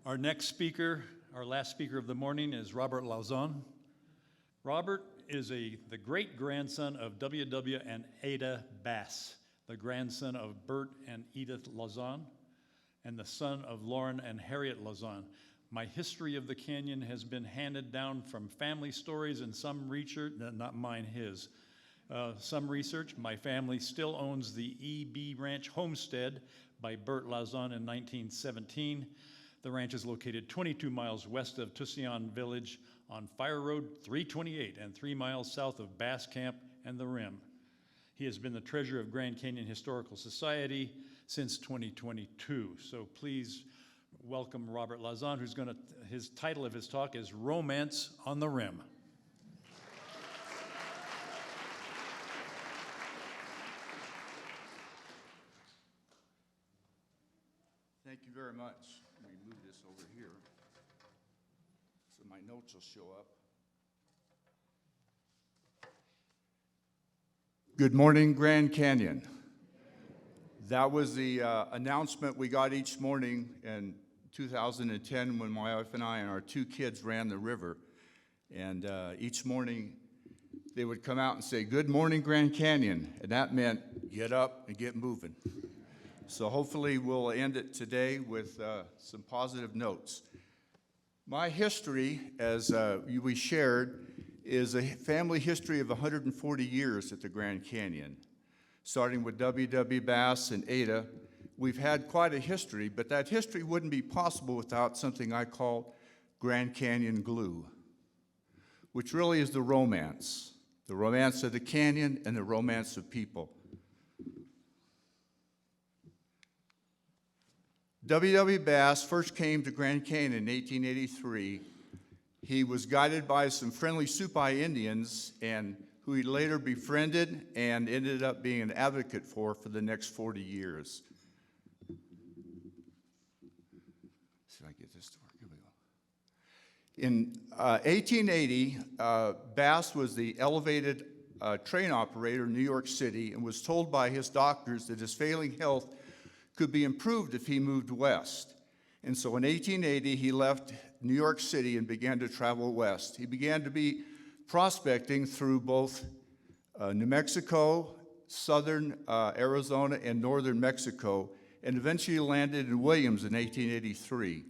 Our next speaker, our last speaker of the morning, is Robert Lauzon. Robert is the great-grandson of W.W. and Ada Bass, the grandson of Bert and Edith Lauzon, and the son of Lauren and Harriet Lauzon. My history of the canyon has been handed down from family stories and some research, not mine, his. Some research. My family still owns the E.B. Ranch Homestead by Bert Lauzon in 1917. The ranch is located 22 miles west of Tusayan Village on Fire Road 328 and 3 miles south of Bass Camp and the Rim. He has been the treasurer of Grand Canyon Historical Society since 2022. So please welcome Robert Lauzon, who's going to, his title of his talk is Romance on the Rim. Thank you very much. Let me move this over here so my notes will show up. Good morning, Grand Canyon. That was the announcement we got each morning in 2010 when my wife and I and our two kids ran the river. And each morning they would come out and say, "Good morning, Grand Canyon." And that meant get up and get moving. So hopefully we'll end it today with some positive notes. My history, as we shared, is a family history of 140 years at the Grand Canyon. Starting with W.W. Bass and Ada, we've had quite a history, but that history wouldn't be possible without something I call Grand Canyon glue, which really is the romance of the canyon and the romance of people. W.W. Bass first came to Grand Canyon in 1883. He was guided by some friendly Supai Indians and who he later befriended and ended up being an advocate for the next 40 years. See if I get this to work. Here we go. In 1880, Bass was the elevated train operator in New York City and was told by his doctors that his failing health could be improved if he moved west. And so in 1880, he left New York City and began to travel west. He began to be prospecting through both New Mexico, southern Arizona, and northern Mexico, and eventually landed in Williams in 1883.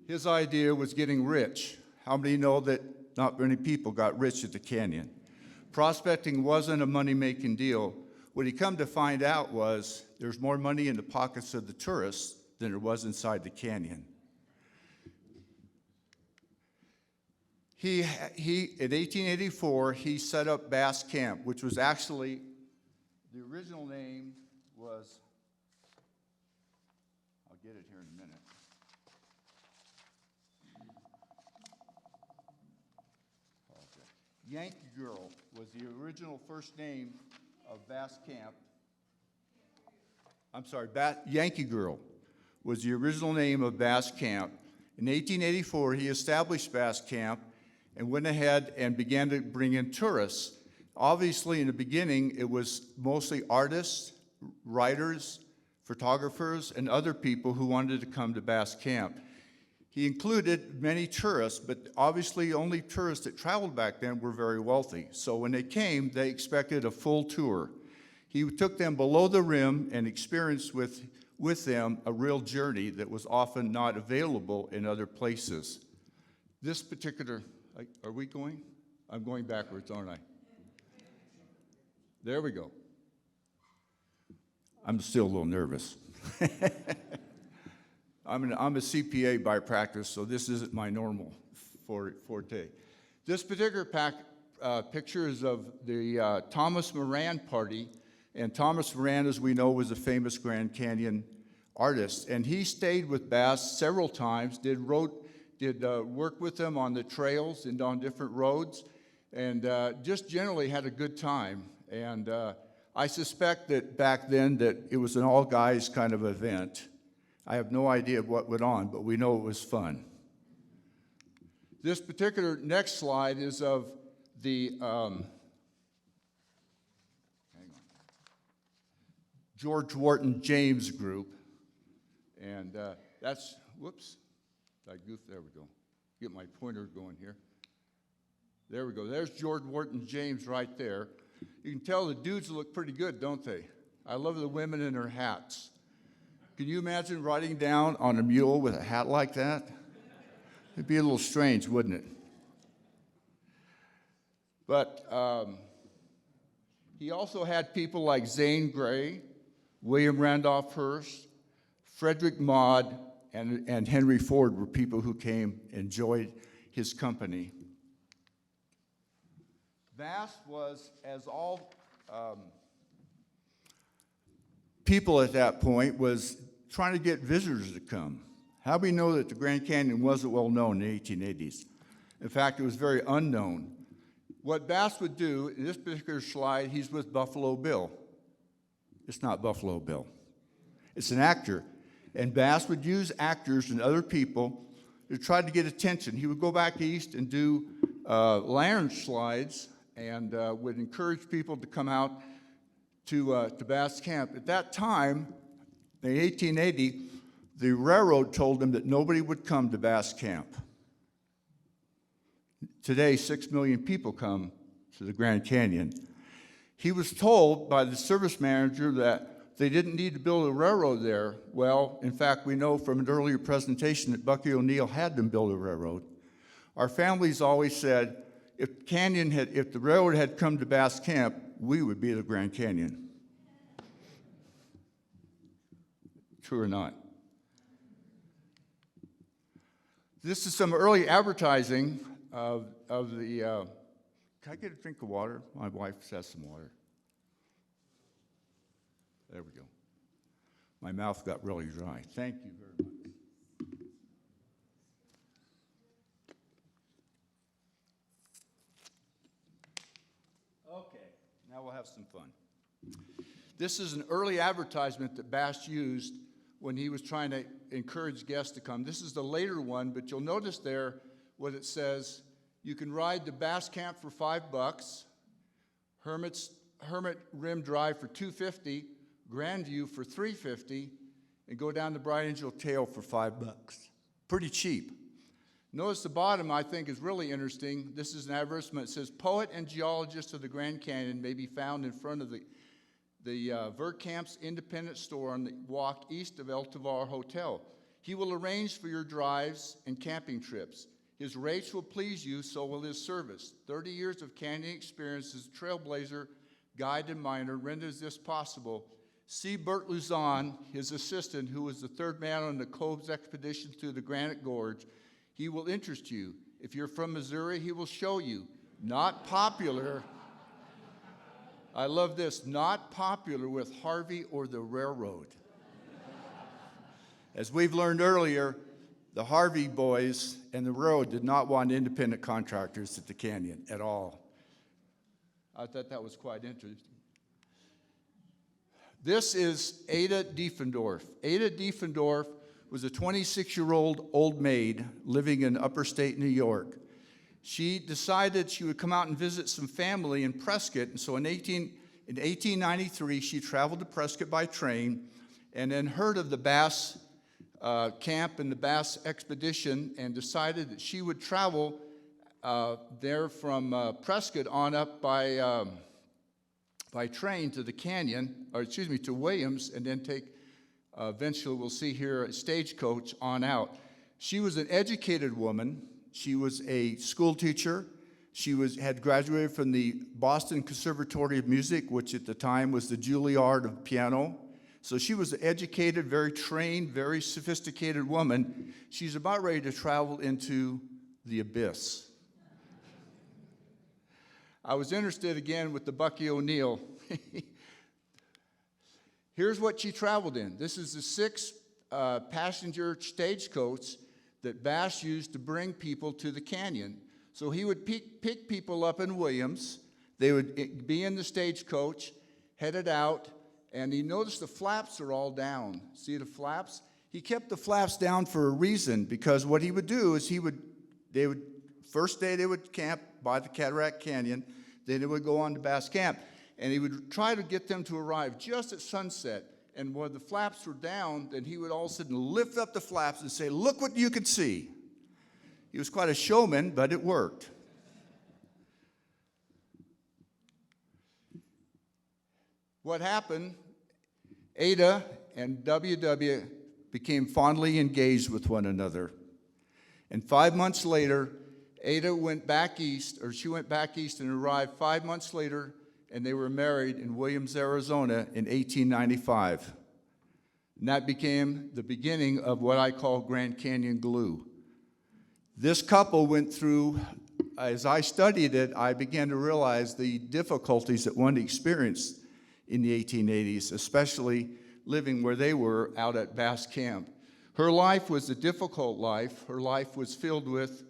His idea was getting rich. How many know that not many people got rich at the canyon? Prospecting wasn't a money-making deal. What he come to find out was there's more money in the pockets of the tourists than there was inside the canyon. In 1884, he set up Bass Camp, which was actually, the original name was, I'll get it here in a minute. Yankee Girl was the original first name of Bass Camp. I'm sorry, Yankee Girl was the original name of Bass Camp. In 1884, he established Bass Camp and went ahead and began to bring in tourists. Obviously, in the beginning, it was mostly artists, writers, photographers, and other people who wanted to come to Bass Camp. He included many tourists, but obviously only tourists that traveled back then were very wealthy. So when they came, they expected a full tour. He took them below the rim and experienced with them a real journey that was often not available in other places. This particular, are we going? I'm going backwards, aren't I? There we go. I'm still a little nervous. I'm a CPA by practice, so this isn't my normal forte. This particular picture is of the Thomas Moran party, and Thomas Moran, as we know, was a famous Grand Canyon artist, and he stayed with Bass several times, did work with them on the trails and on different roads, and just generally had a good time. And I suspect that back then that it was an all-guys kind of event. I have no idea what went on, but we know it was fun. This particular next slide is of the George Wharton James group. And Whoops, I goofed, there we go. Get my pointer going here. There we go, there's George Wharton James right there. You can tell the dudes look pretty good, don't they? I love the women in their hats. Can you imagine riding down on a mule with a hat like that? It'd be a little strange, wouldn't it? But he also had people like Zane Grey, William Randolph Hearst, Frederick Maud, and Henry Ford were people who came, enjoyed his company. Bass was, as all people at that point, was trying to get visitors to come. How do we know that the Grand Canyon wasn't well known in the 1880s? In fact, it was very unknown. What Bass would do, in this particular slide, he's with Buffalo Bill. It's not Buffalo Bill. It's an actor. And Bass would use actors and other people to try to get attention. He would go back east and do lantern slides and would encourage people to come out to Bass Camp. At that time, in 1880, the railroad told him that nobody would come to Bass Camp. Today, 6 million people come to the Grand Canyon. He was told by the service manager that they didn't need to build a railroad there. Well, in fact, we know from an earlier presentation that Bucky O'Neill had them build a railroad. Our families always said, if the railroad had come to Bass Camp, we would be the Grand Canyon. True or not? This is some early advertising of the, can I get a drink of water? My wife has some water. There we go. My mouth got really dry. Thank you very much. Okay, now we'll have some fun. This is an early advertisement that Bass used when he was trying to encourage guests to come. This is the later one, but you'll notice there what it says. You can ride to Bass Camp for $5, Hermit Rim Drive for $2.50, Grandview for $3.50, and go down to Bright Angel Trail for $5. Pretty cheap. Notice the bottom, I think, is really interesting. This is an advertisement. It says, poet and geologist of the Grand Canyon may be found in front of the Verkamp's independent store on the walk east of El Tovar Hotel. He will arrange for your drives and camping trips. His rates will please you, so will his service. 30 years of canyon experience as a trailblazer, guide, and miner renders this possible. See Bert Lauzon, his assistant, who was the third man on the Cove's expedition through the Granite Gorge. He will interest you. If you're from Missouri, he will show you. Not popular. I love this. Not popular with Harvey or the railroad. As we've learned earlier, the Harvey boys and the railroad did not want independent contractors at the canyon at all. I thought that was quite interesting. This is Ada Diefendorf. Ada Diefendorf was a 26-year-old old maid living in upper state New York. She decided she would come out and visit some family in Prescott, and so in 1893, she traveled to Prescott by train and then heard of the Bass Camp and the Bass Expedition and decided that she would travel there from Prescott on up by train to the canyon, to Williams, and then take, eventually we'll see here, a stagecoach on out. She was an educated woman. She was a school teacher. She had graduated from the Boston Conservatory of Music, which at the time was the Juilliard of piano. So she was an educated, very trained, very sophisticated woman. She's about ready to travel into the abyss. I was interested again with the Bucky O'Neill. Here's what she traveled in. This is the 6-passenger stagecoach that Bass used to bring people to the canyon. So he would pick people up in Williams. They would be in the stagecoach, headed out, and he noticed the flaps are all down. See the flaps? He kept the flaps down for a reason, because what he would do is first day they would camp by the Cataract Canyon, then they would go on to Bass Camp, and he would try to get them to arrive just at sunset. and when the flaps were down, then he would all of a sudden lift up the flaps and say, "Look what you could see." He was quite a showman, but it worked. What happened, Ada and WW became fondly engaged with one another. And 5 months later, Ada went back east, or she went back east and arrived 5 months later, and they were married in Williams, Arizona in 1895. And that became the beginning of what I call Grand Canyon glue. This couple went through, as I studied it, I began to realize the difficulties that one experienced in the 1880s, especially living where they were out at Bass Camp. Her life was a difficult life. Her life was filled with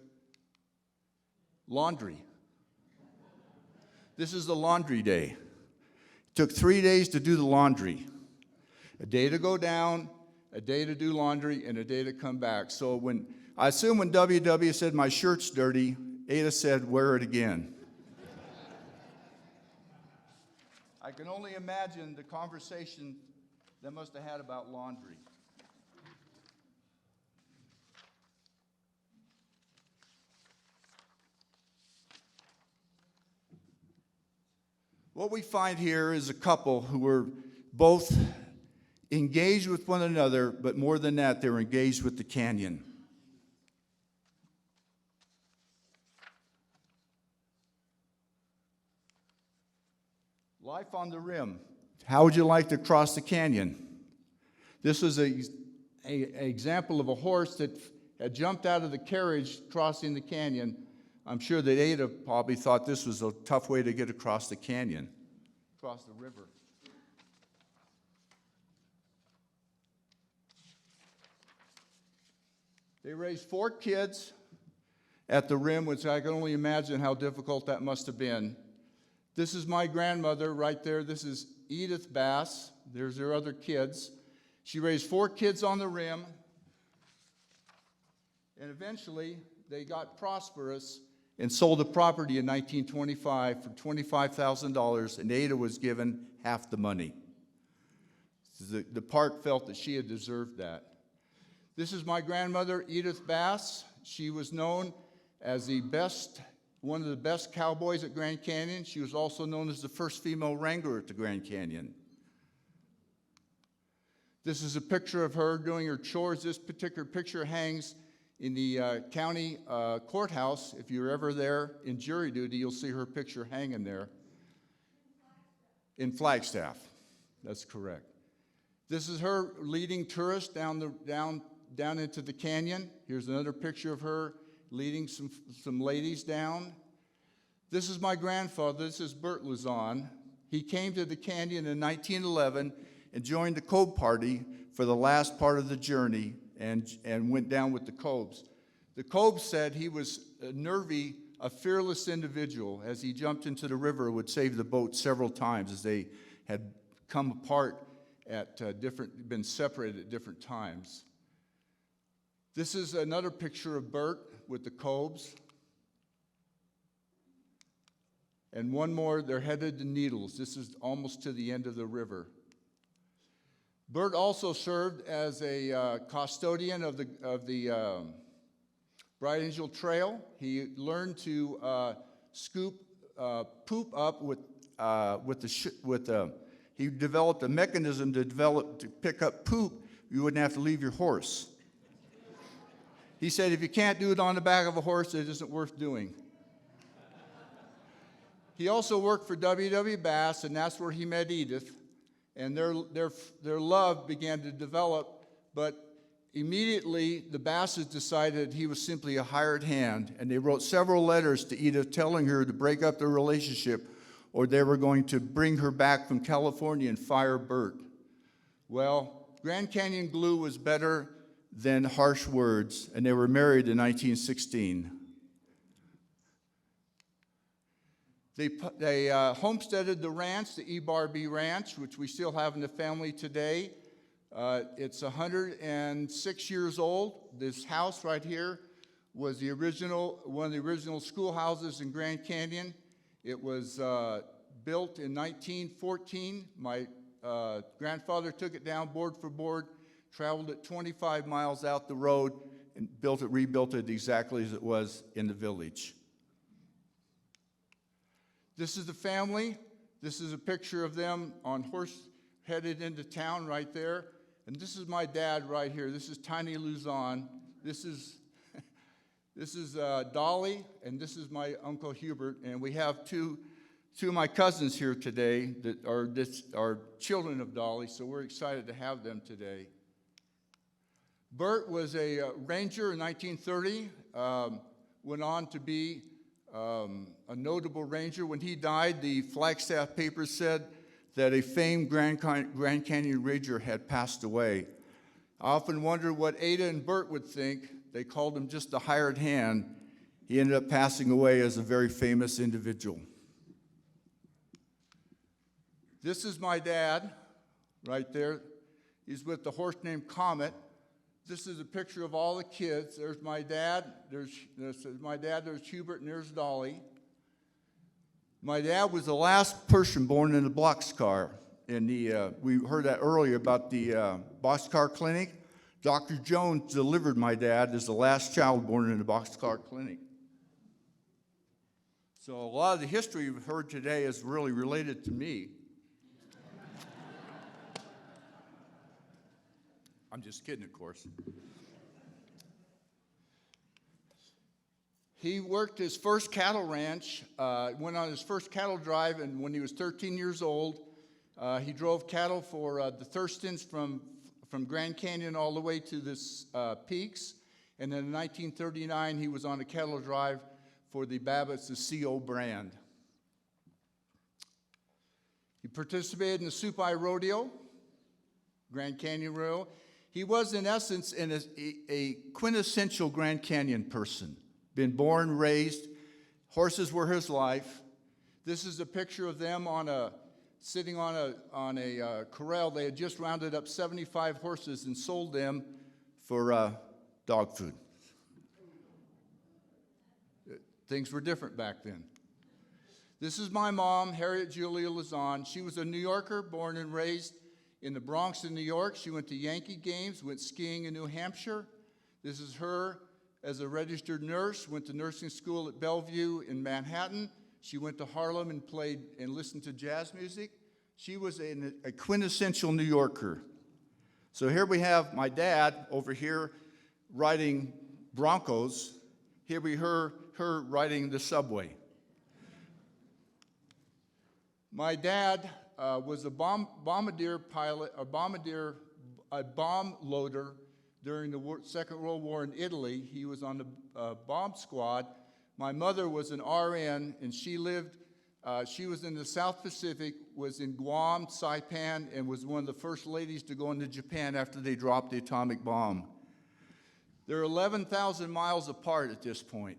laundry. This is the laundry day. It took 3 days to do the laundry. A day to go down, a day to do laundry, and a day to come back. So I assume when WW said, "My shirt's dirty," Ada said, "Wear it again." I can only imagine the conversation they must have had about laundry. What we find here is a couple who were both engaged with one another, but more than that, they were engaged with the canyon. Life on the rim. How would you like to cross the canyon? This was an example of a horse that had jumped out of the carriage crossing the canyon. I'm sure that Ada probably thought this was a tough way to get across the canyon, across the river. They raised 4 kids at the rim, which I can only imagine how difficult that must have been. This is my grandmother right there. This is Edith Bass. There's her other kids. She raised 4 kids on the rim, and eventually they got prosperous and sold the property in 1925 for $25,000, and Ada was given half the money. The park felt that she had deserved that. This is my grandmother, Edith Bass. She was known as one of the best cowboys at Grand Canyon. She was also known as the first female wrangler at the Grand Canyon. This is a picture of her doing her chores. This particular picture hangs in the county courthouse. If you're ever there in jury duty, you'll see her picture hanging there. In Flagstaff, that's correct. This is her leading tourists down into the canyon. Here's another picture of her leading some ladies down. This is my grandfather. This is Bert Lauzon. He came to the canyon in 1911 and joined the Cobe party for the last part of the journey and went down with the Cobes. The Cobes said he was a fearless individual. As he jumped into the river, would save the boat several times as they had come apart been separated at different times. This is another picture of Bert with the Cobes. And one more, they're headed to Needles. This is almost to the end of the river. Bert also served as a custodian of the Bright Angel Trail. He learned to scoop poop up he developed a mechanism to pick up poop. You wouldn't have to leave your horse. He said, if you can't do it on the back of a horse, it isn't worth doing. He also worked for W.W. Bass, and that's where he met Edith. And their love began to develop, but immediately the Basses decided he was simply a hired hand, and they wrote several letters to Edith telling her to break up their relationship, or they were going to bring her back from California and fire Bert. Well, Grand Canyon glue was better than harsh words, and they were married in 1916. They homesteaded the ranch, the E-Bar-B Ranch, which we still have in the family today. It's 106 years old. This house right here was one of the original schoolhouses in Grand Canyon. It was built in 1914. My grandfather took it down board for board, traveled it 25 miles out the road, and rebuilt it exactly as it was in the village. This is the family. This is a picture of them on horse headed into town right there. And this is my dad right here. This is Tiny Lauzon. This is Dolly, and this is my Uncle Hubert. And we have two of my cousins here today that are children of Dolly, so we're excited to have them today. Bert was a ranger in 1930, went on to be a notable ranger. When he died, the Flagstaff papers said that a famed Grand Canyon ranger had passed away. I often wonder what Ada and Bert would think. They called him just a hired hand. He ended up passing away as a very famous individual. This is my dad right there. He's with the horse named Comet. This is a picture of all the kids. There's my dad. There's Hubert, and there's Dolly. My dad was the last person born in a boxcar. We heard that earlier about the boxcar clinic. Dr. Jones delivered my dad as the last child born in a boxcar clinic. So a lot of the history you've heard today is really related to me. I'm just kidding, of course. He worked his first cattle ranch, went on his first cattle drive, and when he was 13 years old, he drove cattle for the Thurstons from Grand Canyon all the way to the peaks. And then in 1939, he was on a cattle drive for the Babbitts, the CO brand. He participated in the Supai Rodeo, Grand Canyon Rodeo. He was, in essence, a quintessential Grand Canyon person. Been born, raised. Horses were his life. This is a picture of them sitting on a corral. They had just rounded up 75 horses and sold them for dog food. Things were different back then. This is my mom, Harriet Julia Lauzon. She was a New Yorker, born and raised in the Bronx in New York. She went to Yankee games, went skiing in New Hampshire. This is her as a registered nurse, went to nursing school at Bellevue in Manhattan. She went to Harlem and played and listened to jazz music. She was a quintessential New Yorker. So here we have my dad over here riding Broncos. Here we her riding the subway. My dad was a bombardier pilot, a bomb loader during the Second World War in Italy. He was on the bomb squad. My mother was an RN, and she was in the South Pacific, was in Guam, Saipan, and was one of the first ladies to go into Japan after they dropped the atomic bomb. They're 11,000 miles apart at this point.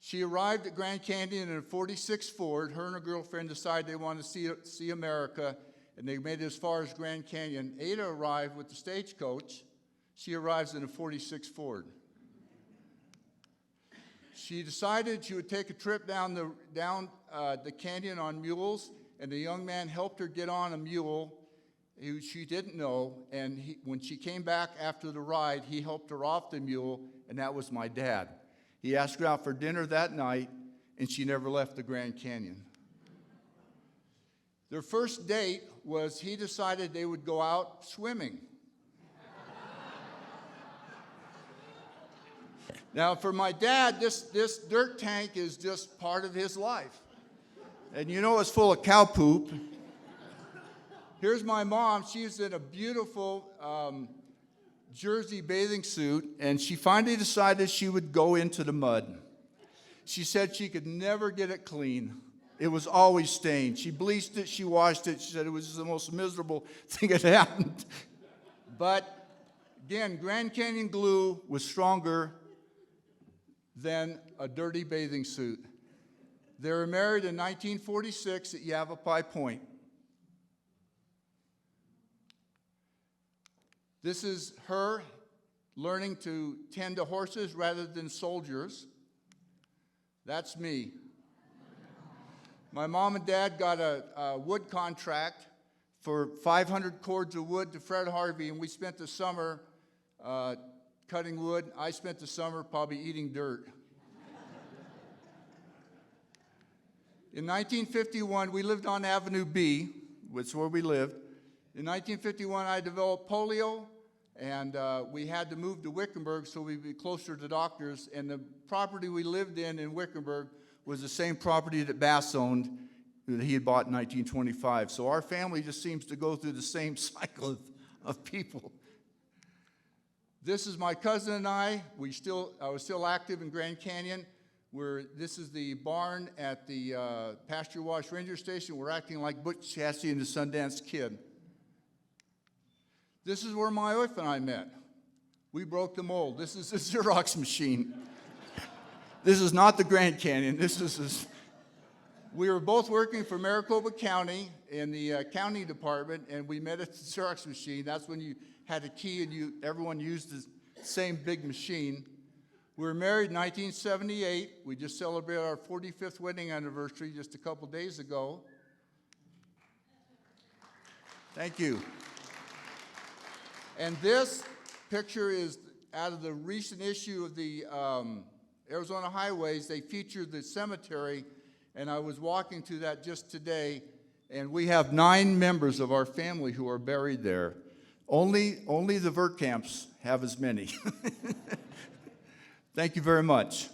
She arrived at Grand Canyon in a 46 Ford. Her and her girlfriend decided they wanted to see America, and they made it as far as Grand Canyon. Ada arrived with the stagecoach. She arrives in a 46 Ford. She decided she would take a trip down the canyon on mules, and the young man helped her get on a mule who she didn't know, and when she came back after the ride, he helped her off the mule, and that was my dad. He asked her out for dinner that night, and she never left the Grand Canyon. Their first date was he decided they would go out swimming. Now, for my dad, this dirt tank is just part of his life. And you know it's full of cow poop. Here's my mom. She's in a beautiful jersey bathing suit, and she finally decided she would go into the mud. She said she could never get it clean. It was always stained. She bleached it, she washed it. She said it was just the most miserable thing that happened. But again, Grand Canyon glue was stronger than a dirty bathing suit. They were married in 1946 at Yavapai Point. This is her learning to tend to horses rather than soldiers. That's me. My mom and dad got a wood contract for 500 cords of wood to Fred Harvey, and we spent the summer cutting wood. I spent the summer probably eating dirt. In 1951, we lived on Avenue B, which is where we lived. In 1951, I developed polio, and we had to move to Wickenburg so we'd be closer to doctors. And the property we lived in Wickenburg was the same property that Bass owned that he had bought in 1925. So our family just seems to go through the same cycle of people. This is my cousin and I. I was still active in Grand Canyon. This is the barn at the Pasture Wash Ranger Station. We're acting like Butch Cassidy and the Sundance Kid. This is where my wife and I met. We broke the mold. This is a Xerox machine. This is not the Grand Canyon. We were both working for Maricopa County in the county department, and we met at the Xerox machine. That's when you had a key and everyone used the same big machine. We were married in 1978. We just celebrated our 45th wedding anniversary just a couple days ago. Thank you. And this picture is out of the recent issue of the Arizona Highways. They featured the cemetery, and I was walking to that just today, and we have 9 members of our family who are buried there. Only the Verkamps have as many. Thank you very much.